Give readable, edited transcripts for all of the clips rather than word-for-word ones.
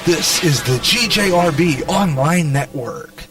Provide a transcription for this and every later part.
This is the GJRB Online Network.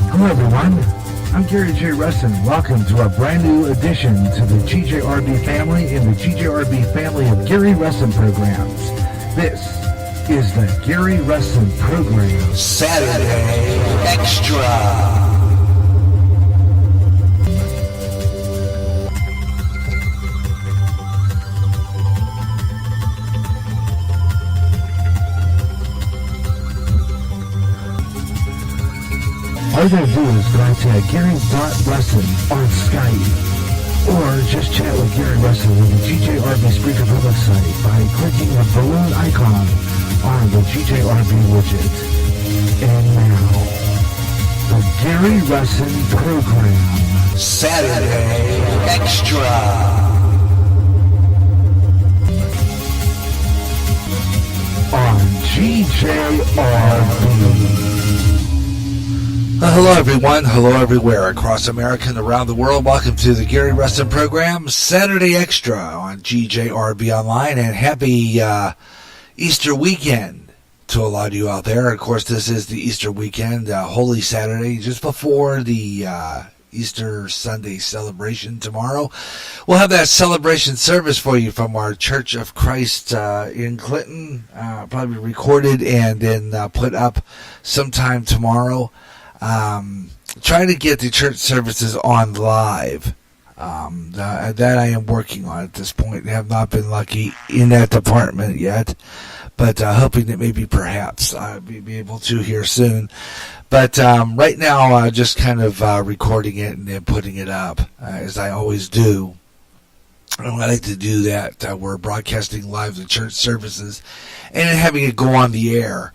Hello everyone, I'm Gary J. Russen. Welcome to a brand new addition to the GJRB family in the GJRB family of Gary Russen programs. This is the Gary Russen program. Saturday Extra. All you gotta do is go out to Gary.Russen on Skype, or just chat with Gary Russen on the GJRB Speaker Public site by clicking the balloon icon on the GJRB widget. And now, the Gary Russen program. Saturday Extra. On GJRB. Hello everyone, hello everywhere across America and around the world. Welcome to the Gary Russen program, Saturday Extra on GJRB Online, and happy Easter weekend to a lot of you out there. Of course, this is the Easter weekend, Holy Saturday, just before the Easter Sunday celebration tomorrow. We'll have that celebration service for you from our Church of Christ in Clinton, probably recorded and then put up sometime tomorrow. Trying to get the church services on live. That I am working on at this point. I have not been lucky in that department yet, but hoping that maybe perhaps I'll be able to here soon. But right now, just kind of recording it and then putting it up, as I always do. I like to do that. We're broadcasting live the church services and having it go on the air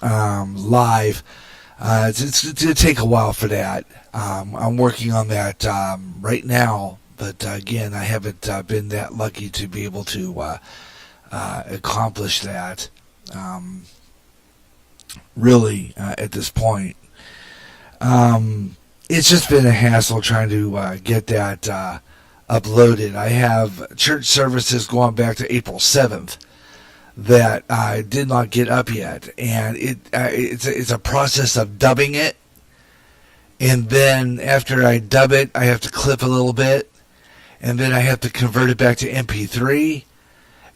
live. It's going to take a while for that. I'm working on that right now, but again, I haven't been that lucky to be able to accomplish that really at this point. It's just been a hassle trying to get that uploaded. I have church services going back to April 7th. That I did not get up yet, and it's a process of dubbing it, and then after I dub it, I have to clip a little bit, and then I have to convert it back to MP3,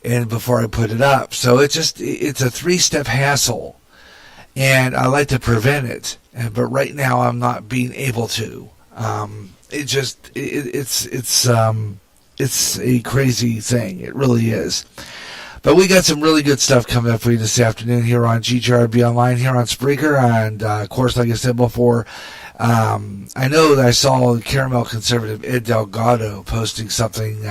and before I put it up. So it's a 3-step hassle, and I like to prevent it, but right now I'm not being able to. It's a crazy thing. It really is. But we got some really good stuff coming up for you this afternoon here on GJRB Online, here on Spreaker. And, of course, like I said before, I know that I saw Caramel Conservative Ed Delgado posting something.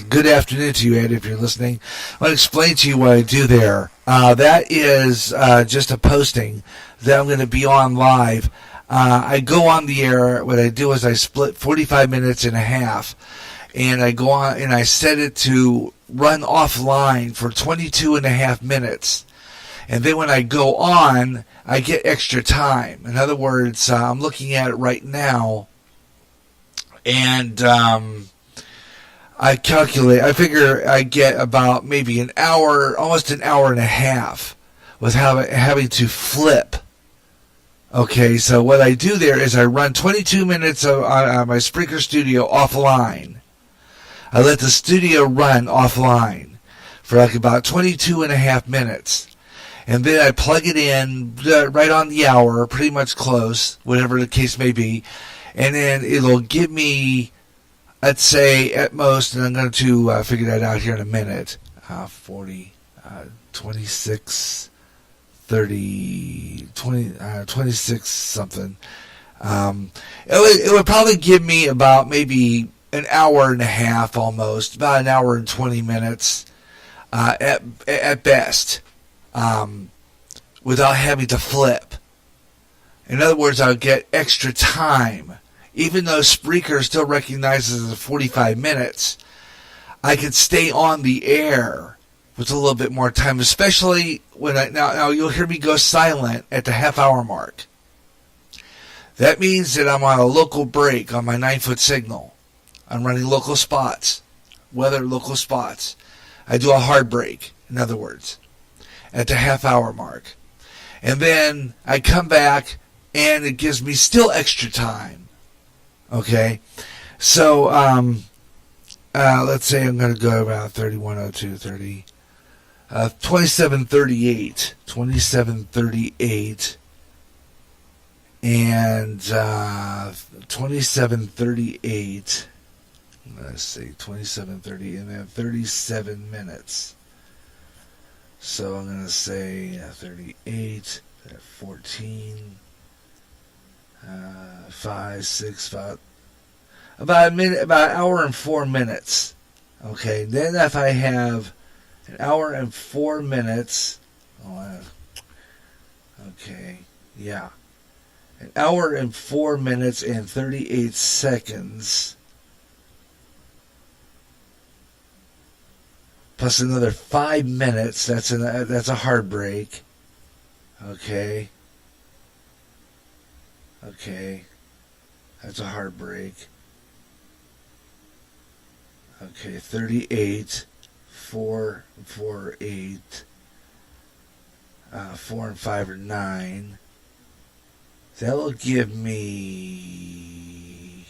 Good afternoon to you, Ed, if you're listening. I want to explain to you what I do there. That is just a posting that I'm going to be on live. I go on the air. What I do is I split 45 minutes in half. And I go on and I set it to run offline for 22 and a half minutes. And then when I go on, I get extra time. In other words, I'm looking at it right now, and I figure I get about maybe an hour, almost an hour and a half with having to flip. Okay, so what I do there is I run 22 minutes on my Spreaker studio offline. I let the studio run offline for like about 22 and a half minutes. And then I plug it in right on the hour, pretty much close, whatever the case may be. And then it'll give me, I'd say, at most, and I'm going to figure that out here in a minute, 40, 26, 30, 20, 26 something. It would probably give me about maybe an hour and a half almost, about an hour and 20 minutes at best, without having to flip. In other words, I would get extra time. Even though Spreaker still recognizes it as 45 minutes, I could stay on the air with a little bit more time, especially when now you'll hear me go silent at the half-hour mark. That means that I'm on a local break on my 9-foot signal. I'm running local spots, weather local spots. I do a hard break, in other words, at the half-hour mark. And then I come back, and it gives me still extra time. Okay, so let's say I'm going to go about 3102, 2738, 2738, and 2738. Let's see, 2730, and then 37 minutes. So I'm going to say 38, 14. 5, 6, 5, about a minute, about an hour and 4 minutes. Okay, then if I have an hour and 4 minutes, okay, yeah, an hour and 4 minutes and 38 seconds, plus another 5 minutes. That's a hard break. Okay. Okay, that's a hard break. Okay, 38, 4, 4, 8, 4 and 5 are 9. That will give me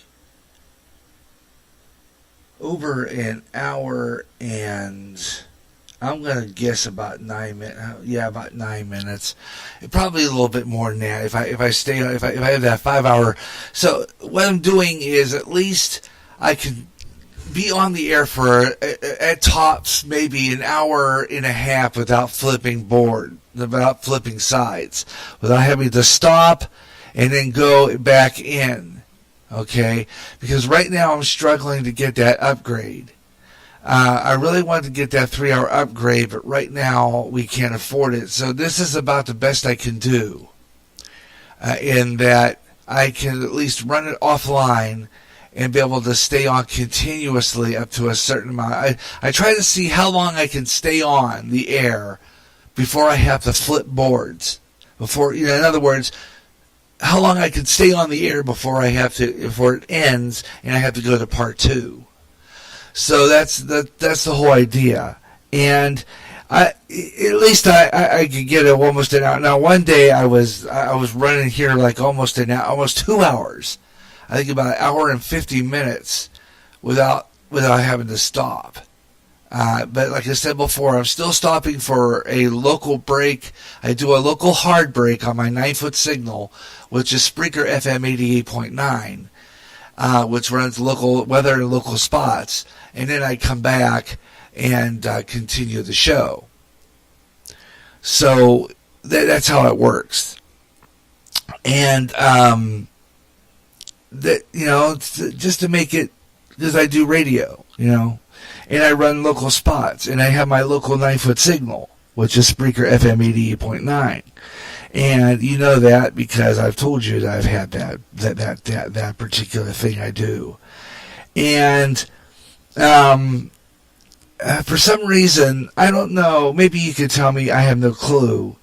over an hour and I'm going to guess about 9 minutes. Yeah, about 9 minutes. Probably a little bit more than that if I have that 5 hour. So what I'm doing is at least I can be on the air for at tops maybe an hour and a half without flipping sides, without having to stop and then go back in. Okay, because right now I'm struggling to get that upgrade. I really wanted to get that 3-hour upgrade, but right now we can't afford it. So this is about the best I can do, in that I can at least run it offline and be able to stay on continuously up to a certain amount. I try to see how long I can stay on the air before I have to flip boards. In other words, how long I can stay on the air before it ends and I have to go to part 2. So that's the whole idea, and at least I could get it almost an hour. Now one day I was running here like almost 2 hours. I think about an hour and 50 minutes without having to stop. But like I said before, I'm still stopping for a local break. I do a local hard break on my 9-foot signal, which is Spreaker FM 88.9. Which runs local weather and local spots, and then I come back and continue the show. So that's how it works. And just to make it, because I do radio, and I run local spots, and I have my local 9-foot signal, which is Spreaker FM 88.9. And you know that because I've told you that I've had that particular thing I do. And for some reason, I don't know, maybe you could tell me, I have no clue,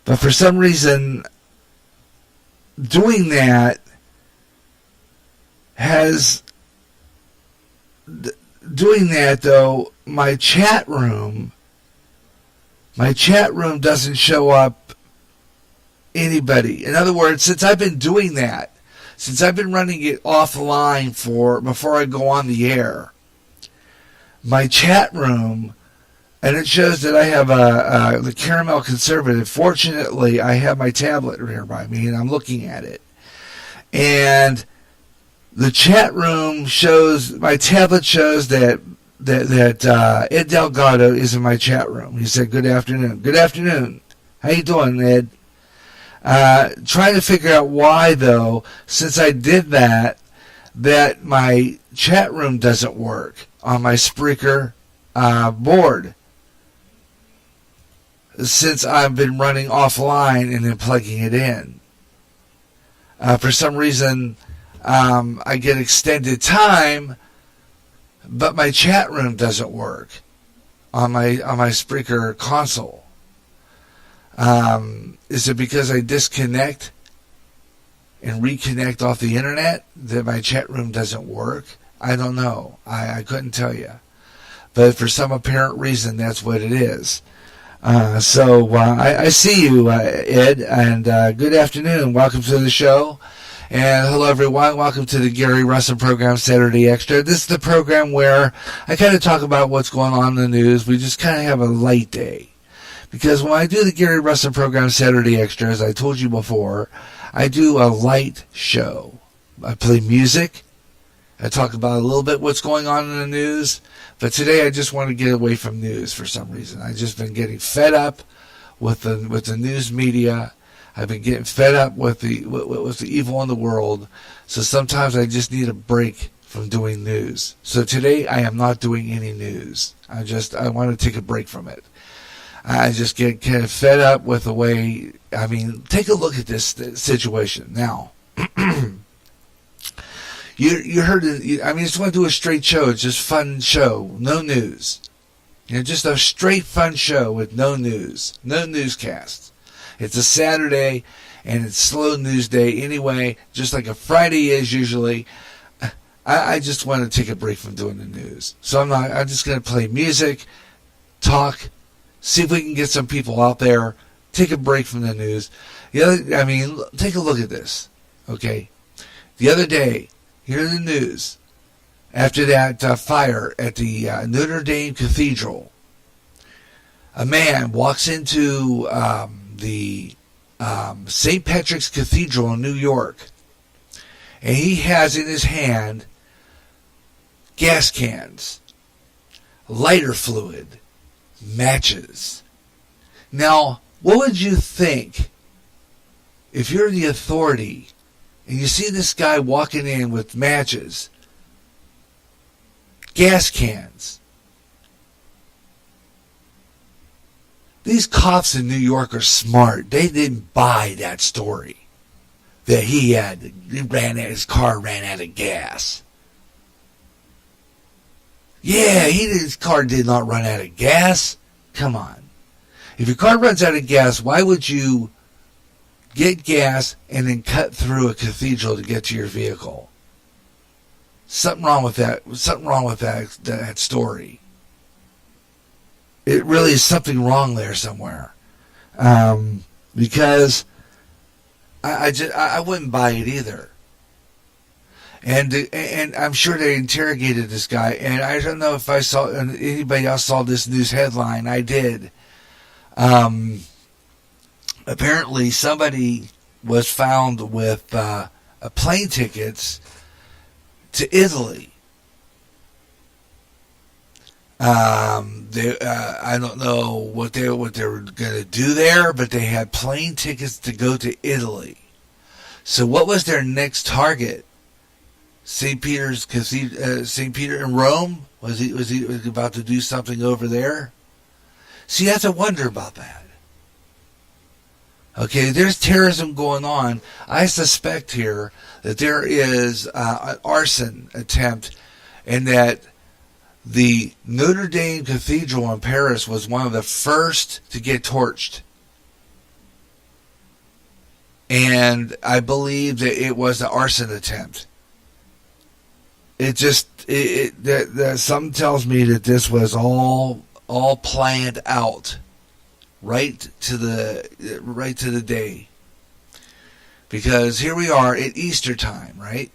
but for some reason, doing that though, my chat room doesn't show up anybody. In other words, since I've been doing that, since I've been running it offline before I go on the air, my chat room, and it shows that I have the Caramel Conservative. Fortunately, I have my tablet here by me, and I'm looking at it. And the chat room shows, my tablet shows that that Ed Delgado is in my chat room. He said, "Good afternoon." Good afternoon. How you doing, Ed? Trying to figure out why, though, since I did that my chat room doesn't work on my Spreaker board. Since I've been running offline and then plugging it in. For some reason, I get extended time, but my chat room doesn't work on my Spreaker console. Is it because I disconnect and reconnect off the internet that my chat room doesn't work? I don't know. I couldn't tell you. But for some apparent reason, that's what it is. So I see you, Ed, and good afternoon. Welcome to the show. And hello, everyone. Welcome to the Gary Russen program, Saturday Extra. This is the program where I kind of talk about what's going on in the news. We just kind of have a light day. Because when I do the Gary Russen program, Saturday Extra, as I told you before, I do a light show. I play music. I talk about a little bit what's going on in the news. But today I just want to get away from news for some reason. I've just been getting fed up with the news media. I've been getting fed up with the evil in the world. So sometimes I just need a break from doing news. So today I am not doing any news. I want to take a break from it. I just get kind of fed up with the way, take a look at this situation. Now, you heard it, I just want to do a straight show. It's just fun show, no news. Just a straight fun show with no news, no newscasts. It's a Saturday, and it's slow news day anyway, just like a Friday is usually. I just want to take a break from doing the news. So I'm just going to play music, talk, see if we can get some people out there, take a break from the news. Take a look at this, okay? The other day, here in the news, after that fire at the Notre Dame Cathedral, a man walks into the St. Patrick's Cathedral in New York, and he has in his hand gas cans, lighter fluid, matches. Now, what would you think if you're the authority and you see this guy walking in with matches, gas cans? These cops in New York are smart. They didn't buy that story that his car ran out of gas. Yeah, his car did not run out of gas. Come on. If your car runs out of gas, why would you get gas and then cut through a cathedral to get to your vehicle? Something wrong with that. Something wrong with that story. It really is something wrong there somewhere. Because I wouldn't buy it either. And I'm sure they interrogated this guy, and I don't know if anybody else saw this news headline. I did. Apparently somebody was found with plane tickets to Italy. I don't know what they were going to do there, but they had plane tickets to go to Italy. So what was their next target? St. Peter's Cathedral, St. Peter in Rome? Was he about to do something over there? So you have to wonder about that. Okay, there's terrorism going on. I suspect here that there is an arson attempt, and that the Notre Dame Cathedral in Paris was one of the first to get torched. And I believe that it was an arson attempt. Something tells me that this was all planned out right to the day. Because here we are at Easter time, right?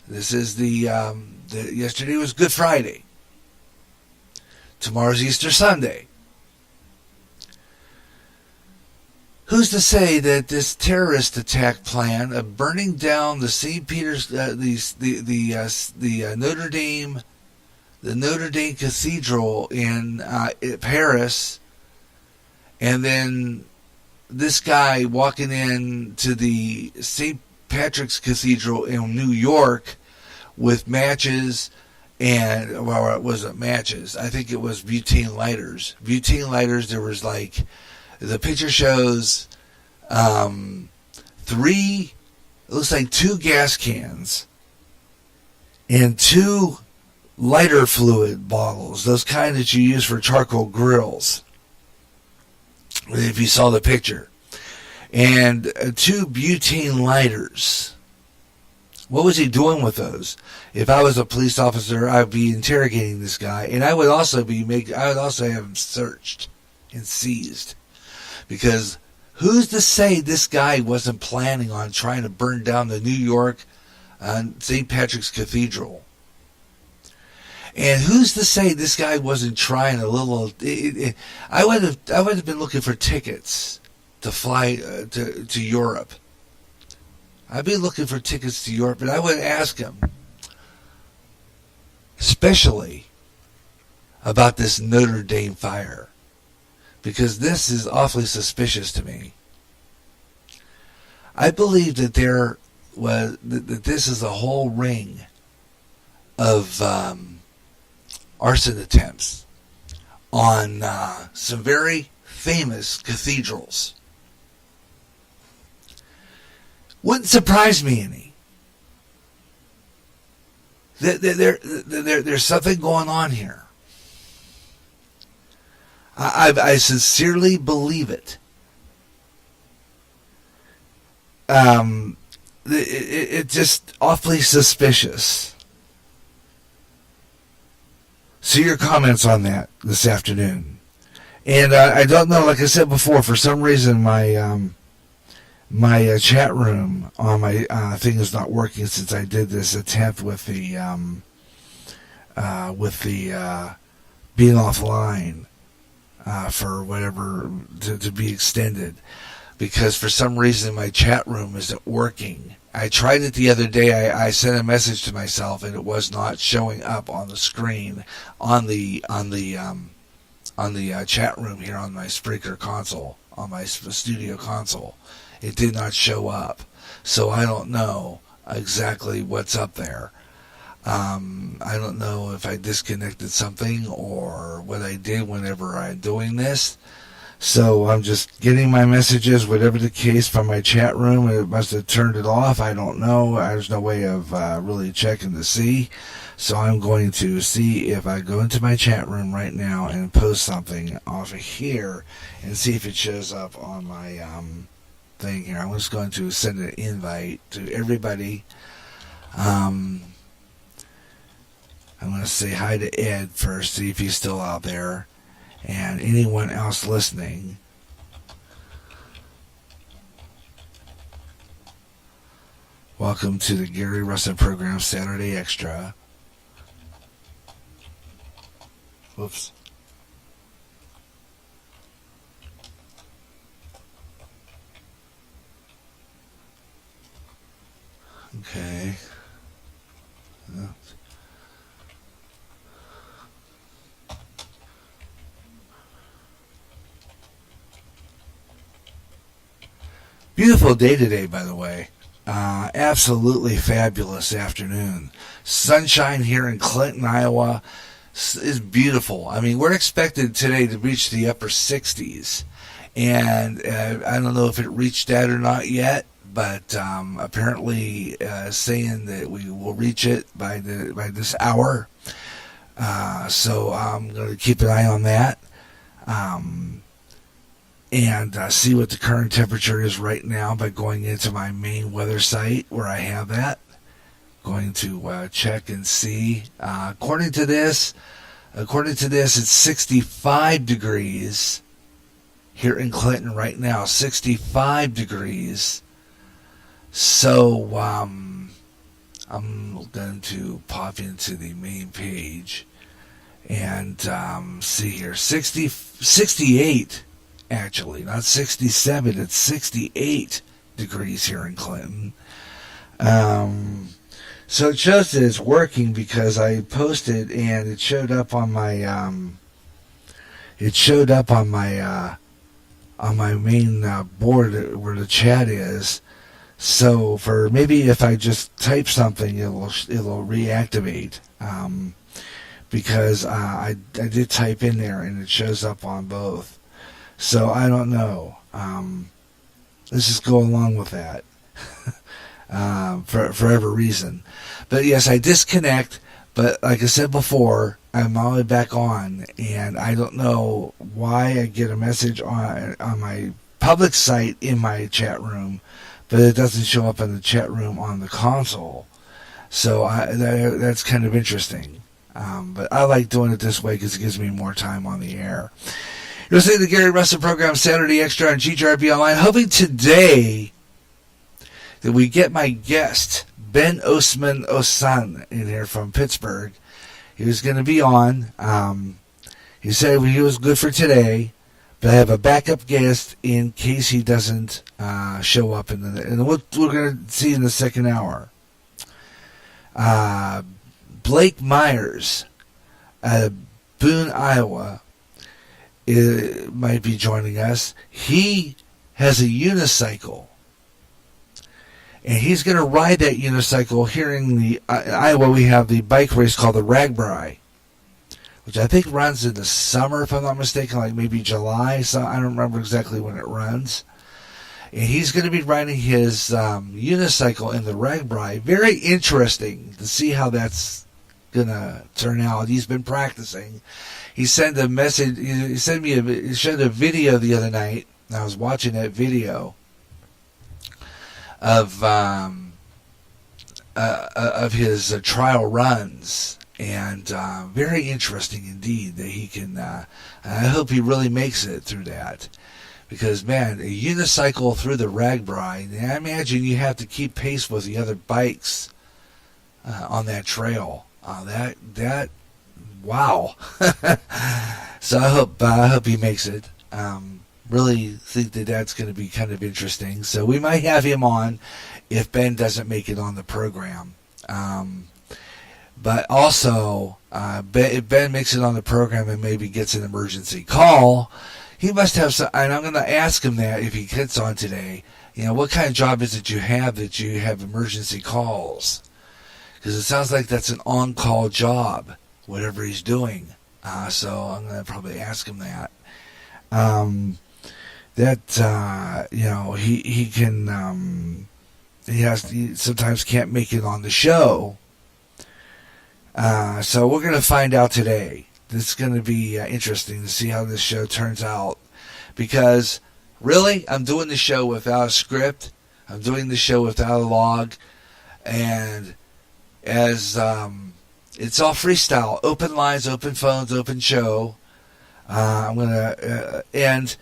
This is yesterday was Good Friday. Tomorrow's Easter Sunday. Who's to say that this terrorist attack plan of burning down the St. Peter's, the Notre Dame the Notre Dame Cathedral in Paris, and then this guy walking in to the St. Patrick's Cathedral in New York with matches and, well, it wasn't matches. I think it was butane lighters. Butane lighters, there was like, the picture shows it looks like 2 gas cans and 2 lighter fluid bottles, those kind that you use for charcoal grills, if you saw the picture, and 2 butane lighters. What was he doing with those? If I was a police officer, I'd be interrogating this guy, and I would also have him searched and seized, because who's to say this guy wasn't planning on trying to burn down the New York St. Patrick's Cathedral? And who's to say this guy wasn't trying a little? I would have been looking for tickets to fly to Europe. I'd be looking for tickets to Europe, and I would ask him, especially about this Notre Dame fire, because this is awfully suspicious to me. I believe that that this is a whole ring of arson attempts on some very famous cathedrals. Wouldn't surprise me any. There's something going on here. I sincerely believe it. It's just awfully suspicious. See your comments on that this afternoon. And I don't know, like I said before, for some reason my chat room on my thing is not working since I did this attempt with the being offline for whatever to be extended, because for some reason my chat room isn't working. I tried it the other day. I sent a message to myself and it was not showing up on the screen on the chat room here on my Spreaker console, on my studio console. It did not show up, so I don't know exactly what's up there. I don't know if I disconnected something or what I did whenever I'm doing this. So I'm just getting my messages, whatever the case, from my chat room. It must have turned it off. I don't know. There's no way of really checking to see. So I'm going to see if I go into my chat room right now and post something off of here and see if it shows up on my thing here. I'm just going to send an invite to everybody. I'm going to say hi to Ed first, see if he's still out there, and anyone else listening. Welcome to the Gary Russen program, Saturday Extra. Whoops. Okay. Beautiful day today, by the way. Absolutely fabulous afternoon. Sunshine here in Clinton, Iowa is beautiful. I mean, we're expected today to reach the upper 60s. And I don't know if it reached that or not yet, but apparently saying that we will reach it by this hour. So I'm going to keep an eye on that. And see what the current temperature is right now by going into my main weather site where I have that. Going to check and see. According to this, it's 65 degrees here in Clinton right now. 65 degrees. So I'm going to pop into the main page and see here. 68. Actually, not 67, it's 68 degrees here in Clinton. So it shows that it's working because I posted and it showed up on my on my main board where the chat is. So for maybe if I just type something, it'll reactivate. Because I did type in there and it shows up on both. So I don't know. Let's just go along with that for whatever reason. But yes, I disconnect. But like I said before, I'm all the way back on, and I don't know why I get a message on my public site in my chat room, but it doesn't show up in the chat room on the console. So that's kind of interesting. But I like doing it this way because it gives me more time on the air. You're listening to the Gary Russen program, Saturday Extra on GJRB Online. Hoping today that we get my guest, Ben Oceman in here from Pittsburgh. He was going to be on. He said he was good for today, but I have a backup guest in case he doesn't show up. And what we're going to see in the second hour. Blake Myers out of Boone, Iowa, might be joining us. He has a unicycle, and he's going to ride that unicycle here in the Iowa. We have the bike race called the Ragbri, which I think runs in the summer, if I'm not mistaken, like maybe July. So I don't remember exactly when it runs. And he's going to be riding his unicycle in the Ragbri. Very interesting to see how that's going to turn out. He's been practicing. He sent a message. He sent me he showed a video the other night. And I was watching that video of his trial runs, and very interesting indeed that he can. I hope he really makes it through that, because man, a unicycle through the Ragbri. I imagine you have to keep pace with the other bikes on that trail. That wow. So I hope he makes it. Really think that that's going to be kind of interesting. So we might have him on if Ben doesn't make it on the program. But also, if Ben makes it on the program and maybe gets an emergency call, he must have some, and I'm going to ask him that if he gets on today. You know, what kind of job is it you have that you have emergency calls? Because it sounds like that's an on-call job, whatever he's doing. So I'm going to probably ask him that. He can, he sometimes can't make it on the show. So we're going to find out today. This is going to be interesting to see how this show turns out. Because, really, I'm doing the show without a script. I'm doing the show without a log. And as it's all freestyle. Open lines, open phones, open show. I'm going to... and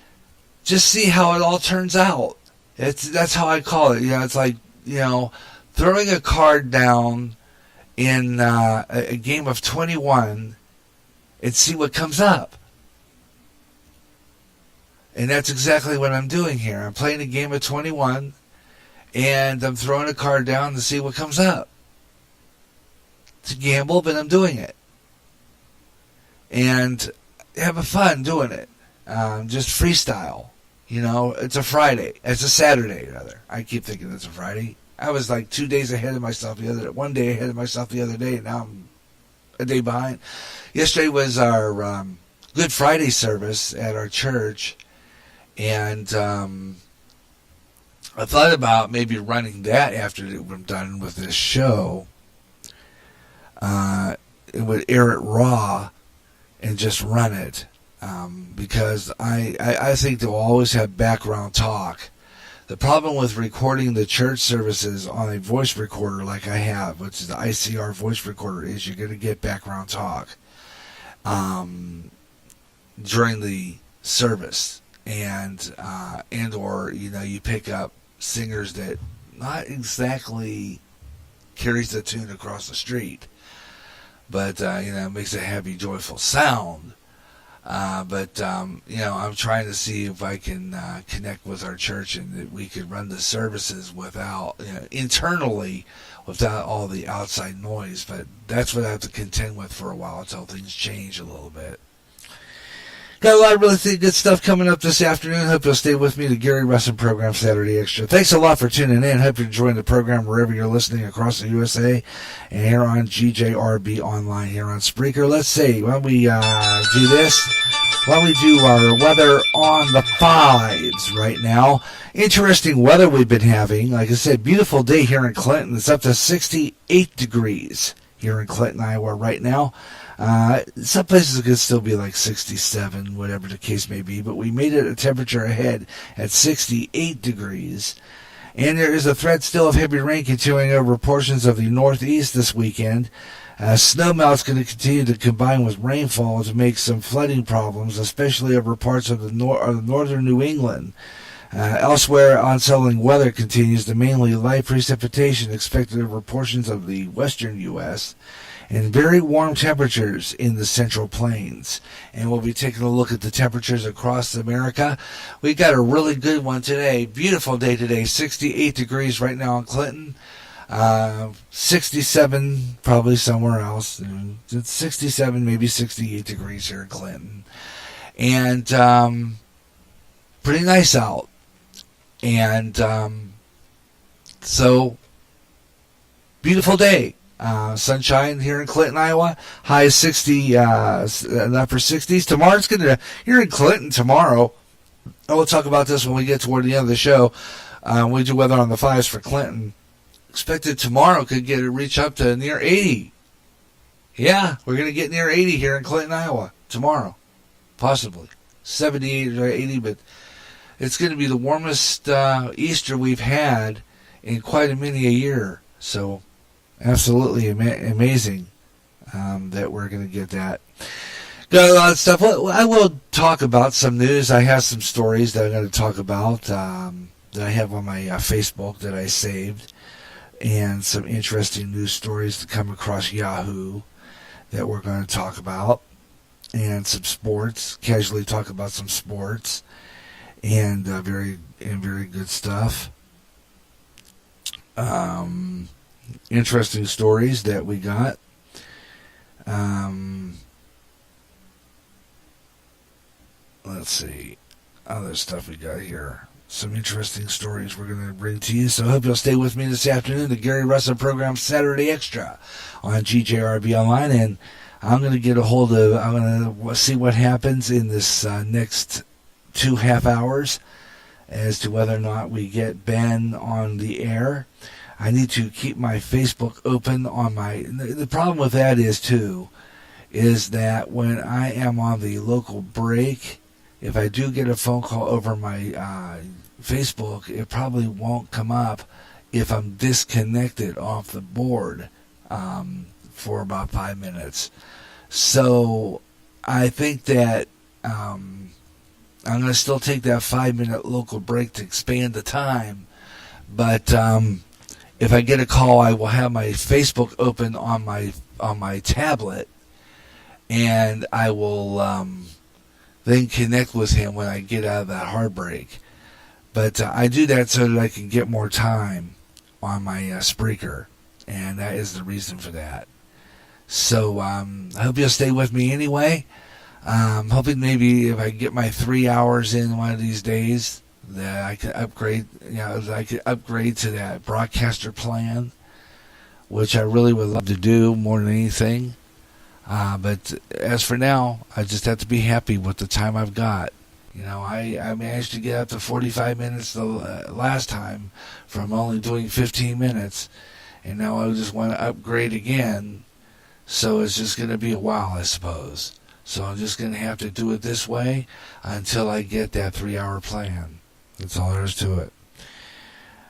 just see how it all turns out. That's how I call it. It's like, throwing a card down in a game of 21 and see what comes up. And that's exactly what I'm doing here. I'm playing a game of 21 and I'm throwing a card down to see what comes up. It's a gamble, but I'm doing it. And having fun doing it. Just freestyle. It's a Friday. It's a Saturday, rather. I keep thinking it's a Friday. I was like 2 days ahead of myself one day ahead of myself the other day, and now I'm a day behind. Yesterday was our Good Friday service at our church, and I thought about maybe running that after we're done with this show. It would air it raw and just run it. Because I think they'll always have background talk. The problem with recording the church services on a voice recorder like I have, which is the ICR voice recorder, is you're going to get background talk during the service, and or you pick up singers that not exactly carries the tune across the street, but makes a happy, joyful sound. But I'm trying to see if I can connect with our church and that we could run the services without, internally, without all the outside noise. But that's what I have to contend with for a while until things change a little bit. Got a lot of really good stuff coming up this afternoon. Hope you'll stay with me. The Gary Russen program, Saturday Extra. Thanks a lot for tuning in. Hope you're enjoying the program wherever you're listening across the USA and here on GJRB online here on Spreaker. Let's see. Why don't we do this? Why don't we do our weather on the fives right now? Interesting weather we've been having. Like I said, beautiful day here in Clinton. It's up to 68 degrees here in Clinton, Iowa right now. Some places it could still be like 67, whatever the case may be, but we made it a temperature ahead at 68 degrees. And there is a threat still of heavy rain continuing over portions of the northeast this weekend. Snowmelt's going to continue to combine with rainfall to make some flooding problems, especially over parts of the northern New England. Elsewhere, unsettling weather continues. The mainly light precipitation expected over portions of the western U.S., and very warm temperatures in the Central Plains. And we'll be taking a look at the temperatures across America. We got a really good one today. Beautiful day today. 68 degrees right now in Clinton. 67 probably somewhere else. It's 67, maybe 68 degrees here in Clinton. And pretty nice out. And so, beautiful day. Sunshine here in Clinton, Iowa. High is 60, and upper 60s. Tomorrow's you're in Clinton tomorrow. We'll talk about this when we get toward the end of the show. We do weather on the fives for Clinton. Expected tomorrow could reach up to near 80. Yeah, we're going to get near 80 here in Clinton, Iowa tomorrow. Possibly 78 or 80, but it's going to be the warmest Easter we've had in quite a many a year. So, absolutely amazing that we're going to get that. Got a lot of stuff. I will talk about some news. I have some stories that I'm going to talk about that I have on my Facebook that I saved, and some interesting news stories to come across Yahoo that we're going to talk about, and some sports. Casually talk about some sports, and very good stuff. Interesting stories that we got. Let's see. Other stuff we got here. Some interesting stories we're going to bring to you. So I hope you'll stay with me this afternoon. The Gary Russen program, Saturday Extra on GJRB Online. And I'm going to I'm going to see what happens in this next 2.5 hours as to whether or not we get Ben on the air. I need to keep my Facebook open on the problem with that is that when I am on the local break, if I do get a phone call over my Facebook, it probably won't come up if I'm disconnected off the board for about 5 minutes. So I think that I'm going to still take that 5-minute local break to expand the time, but if I get a call, I will have my Facebook open on my tablet, and I will then connect with him when I get out of that hard break. But I do that so that I can get more time on my Spreaker, and that is the reason for that. So I hope you'll stay with me anyway. I'm hoping maybe if I get my 3 hours in one of these days, that I could upgrade, to that broadcaster plan, which I really would love to do more than anything. But as for now, I just have to be happy with the time I've got. I managed to get up to 45 minutes the last time from only doing 15 minutes, and now I just want to upgrade again. So it's just going to be a while, I suppose. So I'm just going to have to do it this way until I get that 3-hour plan. That's all there is to it.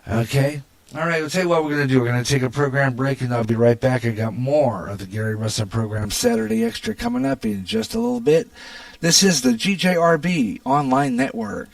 Okay. All right, I'll tell you what we're going to do. We're going to take a program break, and I'll be right back. I got more of the Gary Russen program Saturday Extra coming up in just a little bit. This is the GJRB Online Network.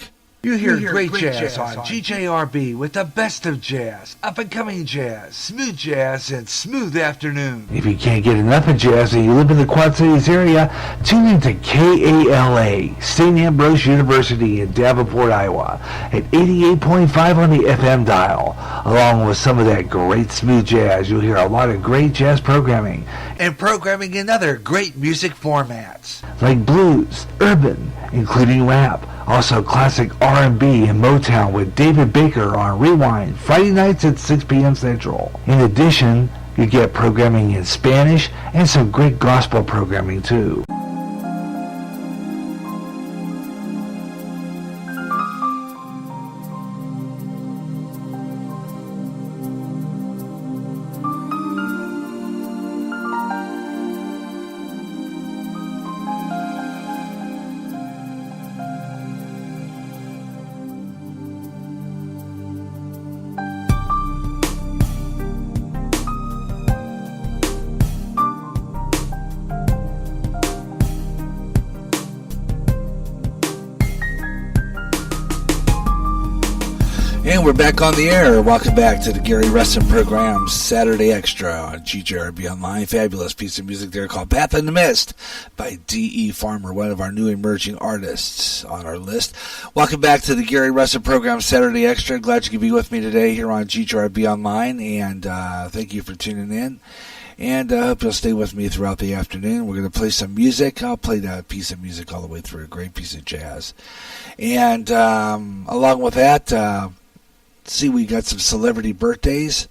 You hear great jazz on GJRB with the best of jazz, up-and-coming jazz, and smooth afternoon. If you can't get enough of jazz and you live in the Quad Cities area, tune in to KALA, St. Ambrose University in Davenport, Iowa, at 88.5 on the FM dial. Along with some of that great smooth jazz, you'll hear a lot of great jazz programming. And programming in other great music formats. Like blues, urban, including rap. Also classic R&B and Motown with David Baker on Rewind, Friday nights at 6 p.m. Central. In addition, you get programming in Spanish and some great gospel programming too. And we're back on the air. Welcome back to the Gary Russen program, Saturday Extra on GJRB Online. Fabulous piece of music there called Path in the Mist by D.E. Farmer, one of our new emerging artists on our list. Welcome back to the Gary Russen program, Saturday Extra. Glad you could be with me today here on GJRB Online, and thank you for tuning in. And I hope you'll stay with me throughout the afternoon. We're going to play some music. I'll play that piece of music all the way through, a great piece of jazz. And along with that, see, we got some celebrity birthdays.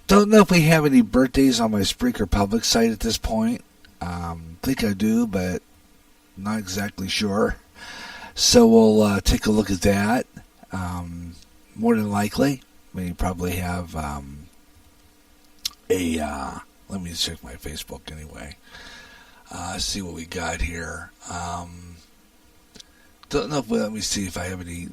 Don't know if we have any birthdays on my Spreaker public site at this point. Think I do, but not exactly sure. So we'll take a look at that. More than likely, we probably have let me check my Facebook anyway. See what we got here. Don't know if, let me see if I have any.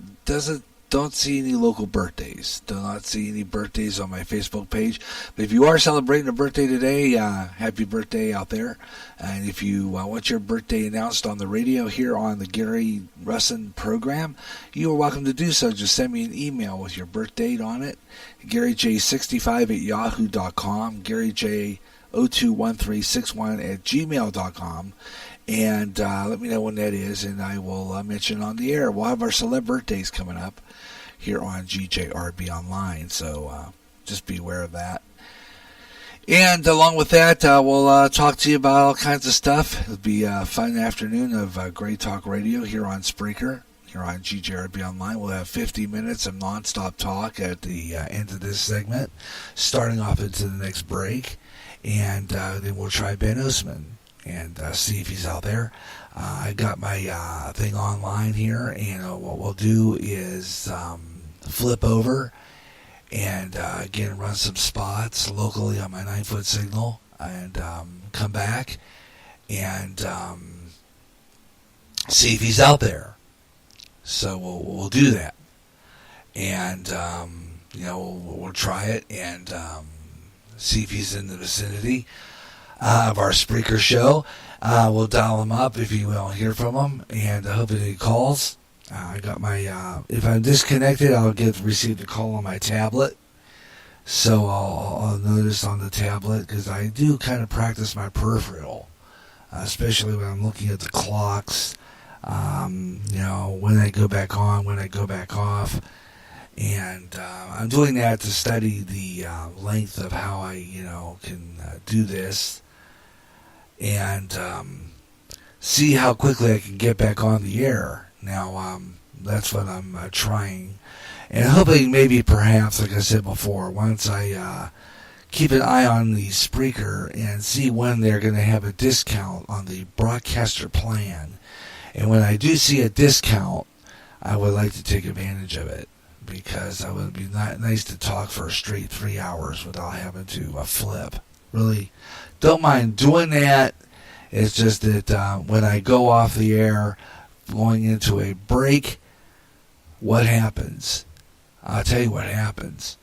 Don't see any local birthdays. Do not see any birthdays on my Facebook page. But if you are celebrating a birthday today, happy birthday out there. And if you want your birthday announced on the radio here on the Gary Russen program, you are welcome to do so. Just send me an email with your birth date on it. GaryJ65@yahoo.com. GaryJ021361@gmail.com. And let me know when that is, and I will mention on the air. We'll have our celeb birthdays coming up here on GJRB Online, so just be aware of that. And along with that, we'll talk to you about all kinds of stuff. It'll be a fun afternoon of great talk radio here on Spreaker, here on GJRB Online. We'll have 50 minutes of nonstop talk at the end of this segment, starting off into the next break. And then we'll try Ben Oceman and see if he's out there. I got my thing online here, and what we'll do is flip over and again run some spots locally on my 9-foot signal, and come back and see if he's out there. So we'll do that, and we'll try it and see if he's in the vicinity of our Spreaker show. We'll dial him up if you don't hear from him, and I hope that he calls. I got my, if I'm disconnected, I'll receive the call on my tablet. So I'll notice on the tablet, because I do kind of practice my peripheral, especially when I'm looking at the clocks, when I go back on, when I go back off. And I'm doing that to study the length of how I, can do this, and see how quickly I can get back on the air. Now, that's what I'm trying. And hoping maybe perhaps, like I said before, once I keep an eye on the Spreaker and see when they're going to have a discount on the broadcaster plan. And when I do see a discount, I would like to take advantage of it, because it would be nice to talk for a straight 3 hours without having to flip. Really don't mind doing that. It's just that when I go off the air, going into a break, what happens? I'll tell you what happens.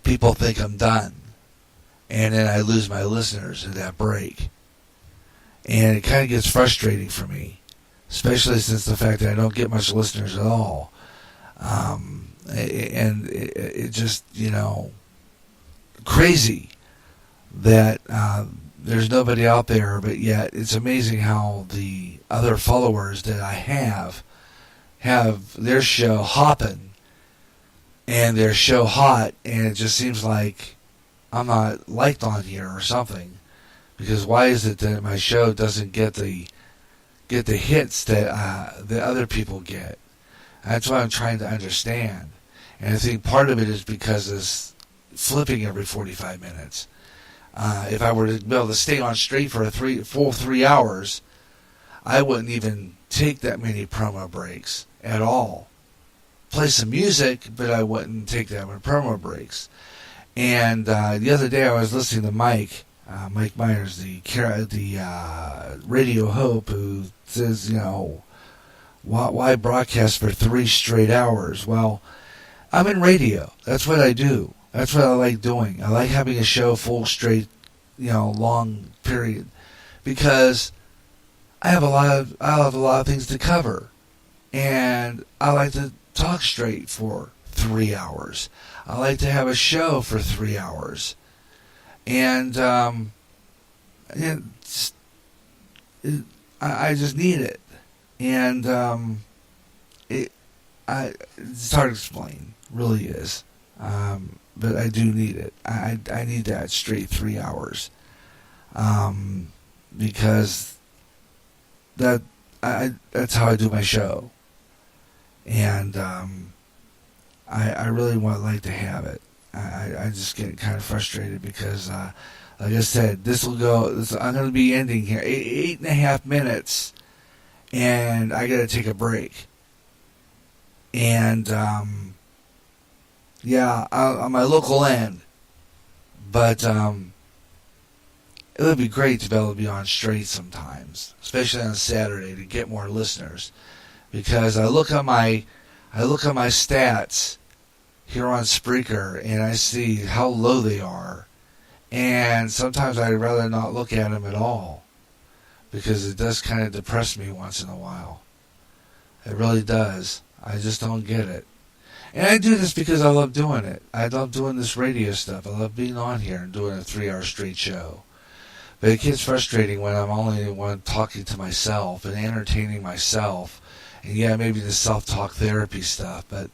People think I'm done, and then I lose my listeners at that break. And it kind of gets frustrating for me. especially since the fact that I don't get much listeners at all. And it just, crazy that there's nobody out there, but yet it's amazing how the other followers that I have their show hopping and their show hot, and it just seems like I'm not liked on here or something. Because why is it that my show doesn't get the hits that the other people get? That's what I'm trying to understand. And I think part of it is because it's flipping every 45 minutes. If I were to be able to stay on straight for a full 3 hours, I wouldn't even take that many promo breaks at all. Play some music, but I wouldn't take that many promo breaks. And the other day I was listening to Mike Myers, the Radio Hope, who says, why broadcast for 3 straight hours? Well, I'm in radio. That's what I do. That's what I like doing. I like having a show full straight, long period, because I have a lot of things to cover, and I like to talk straight for 3 hours. I like to have a show for 3 hours, and I just need it, and it's hard to explain. Really is. But I do need it. I need that straight 3 hours, because that's how I do my show, and I really like to have it. I just get kind of frustrated because, like I said, I'm going to be ending here 8.5 minutes, and I got to take a break, and on my local end. But it would be great to be able to be on straight sometimes, especially on Saturday, to get more listeners. Because I look at my stats here on Spreaker, and I see how low they are. And sometimes I'd rather not look at them at all, because it does kind of depress me once in a while. It really does. I just don't get it. And I do this because I love doing it. I love doing this radio stuff. I love being on here and doing a 3-hour straight show. But it gets frustrating when I'm only one talking to myself and entertaining myself. And maybe the self-talk therapy stuff. And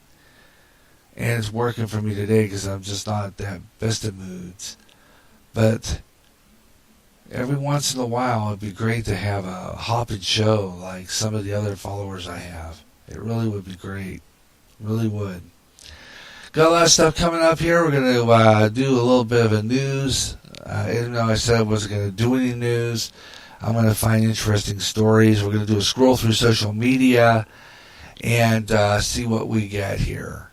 it's working for me today because I'm just not at that best of moods. But every once in a while, it'd be great to have a hopping show like some of the other followers I have. It really would be great. Really would. Got a lot of stuff coming up here. We're going to do a little bit of a news. Even though I said I wasn't going to do any news, I'm going to find interesting stories. We're going to do a scroll through social media and see what we get here.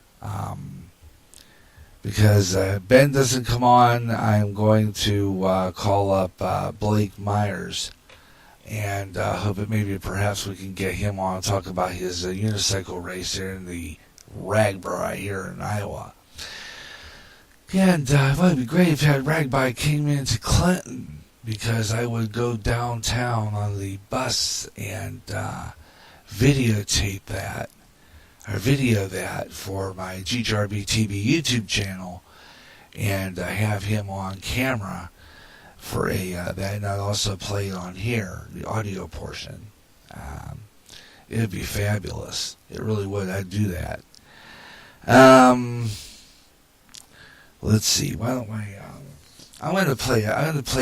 Because Ben doesn't come on, I'm going to call up Blake Myers and hope that maybe perhaps we can get him on and talk about his unicycle race here in the Ragbri here in Iowa. And it would be great if Ragbri came into Clinton, because I would go downtown on the bus and videotape that, or video that for my GJRB TV YouTube channel, and have him on camera for that, and I'd also play it on here, the audio portion. It would be fabulous. It really would. I'd do that. Let's see. Why don't I'm going to play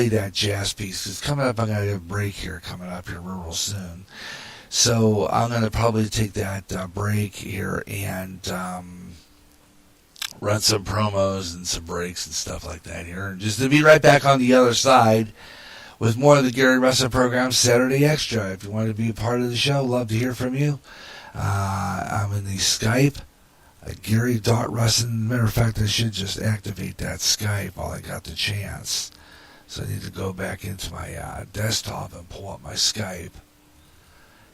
that jazz piece, because coming up, I'm going to have a break here coming up here real soon. So I'm going to probably take that break here and run some promos and some breaks and stuff like that here. And just to be right back on the other side with more of the Gary Russen program, Saturday Extra. If you want to be a part of the show, love to hear from you. I'm in the Skype, Gary.Russen. Matter of fact, I should just activate that Skype while I got the chance. So I need to go back into my desktop and pull up my Skype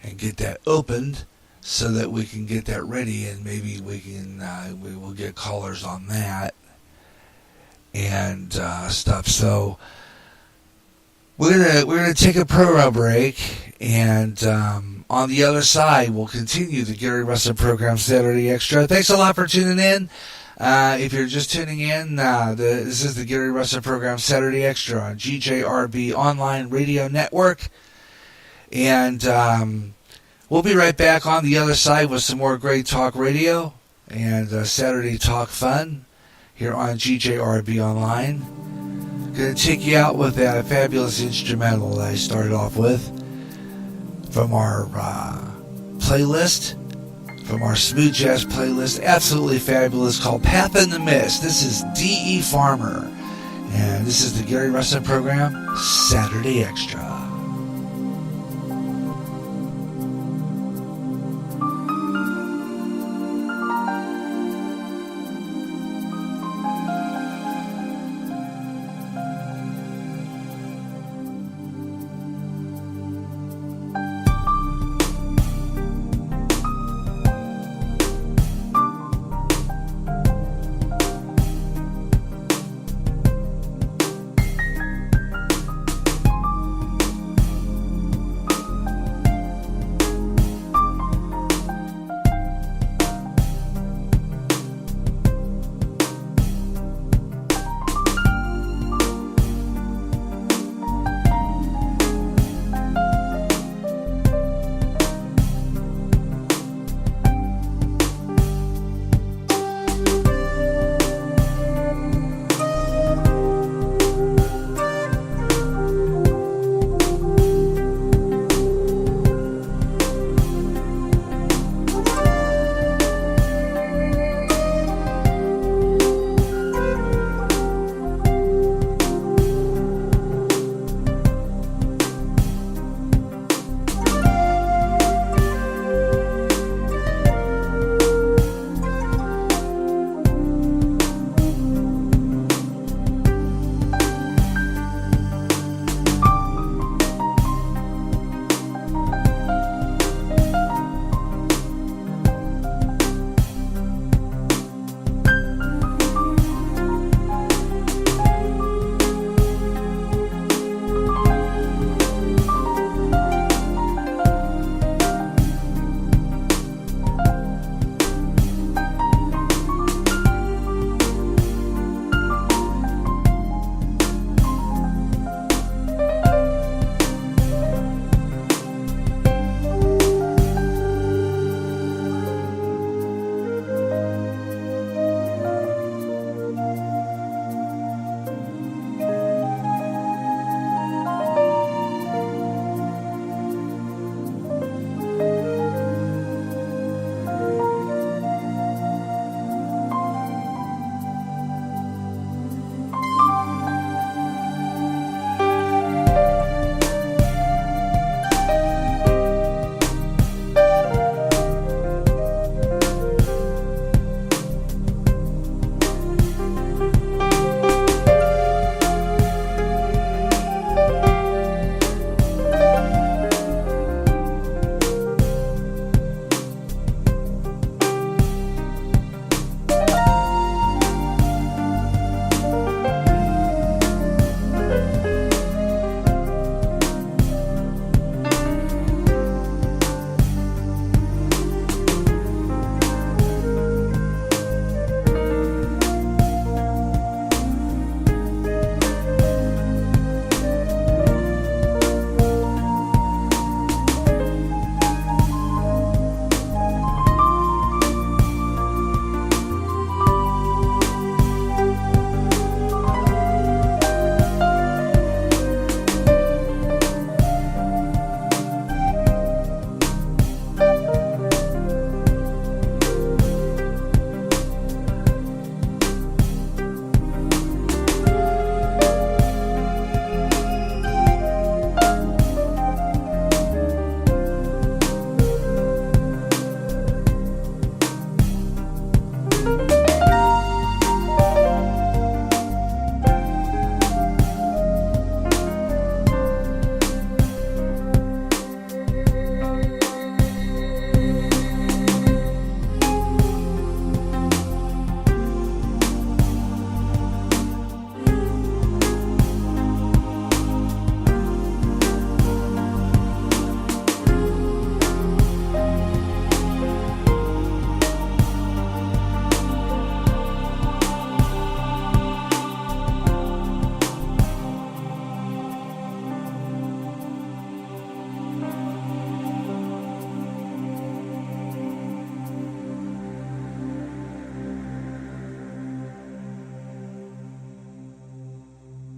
and get that opened so that we can get that ready, and maybe we will get callers on that and stuff. So we're gonna take a promo break, and On the other side, we'll continue the Gary Russen program, Saturday Extra. Thanks a lot for tuning in. If you're just tuning in, this is the Gary Russen program, Saturday Extra on GJRB Online Radio Network. And we'll be right back on the other side with some more great talk radio and Saturday talk fun here on GJRB Online. Going to take you out with that fabulous instrumental that I started off with from our playlist, from our smooth jazz playlist. Absolutely fabulous, called Path in the Mist. This is D.E. Farmer, and this is the Gary Russen program, Saturday Extra.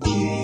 GJRB.